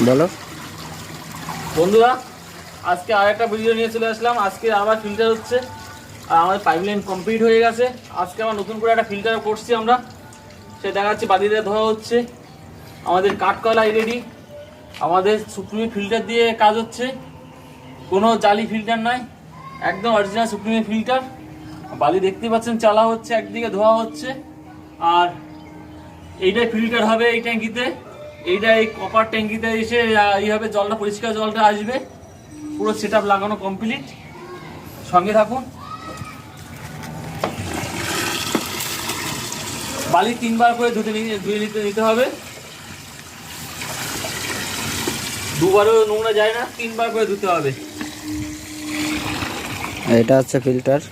বলো বন্ধুরা, আজকে আর একটা ভিডিও নিয়ে চলে আসলাম। আজকে আবার ফিল্টার হচ্ছে আর আমাদের পাইপলাইন কমপ্লিট হয়ে গেছে। আজকে আবার নতুন করে একটা ফিল্টার করছি আমরা, সে দেখাচ্ছি। বালিতে ধোয়া হচ্ছে, আমাদের কাঠকলাই রেডি, আমাদের সুপ্রিমি ফিল্টার দিয়ে কাজ হচ্ছে, কোনো জালি ফিল্টার নাই, একদম অরিজিনাল সুপ্রিমি ফিল্টার। বালি দেখতে পাচ্ছেন চালা হচ্ছে, একদিকে ধোয়া হচ্ছে। আর এইটাই ফিল্টার হবে এই ট্যাঙ্কিতে, এইটা এই কপার ট্যাঙ্কিতে এসে এইভাবে জলটা, পরিষ্কার জলটা আসবে। পুরো সেট আপ লাগানো কমপ্লিট, সঙ্গে থাকুন। বালি 3 বার করে ধুয়ে নিতে হবে। 2 বারও নোংরা যায় না, 3 বার করে ধুতে হবে। এটা হচ্ছে ফিল্টার।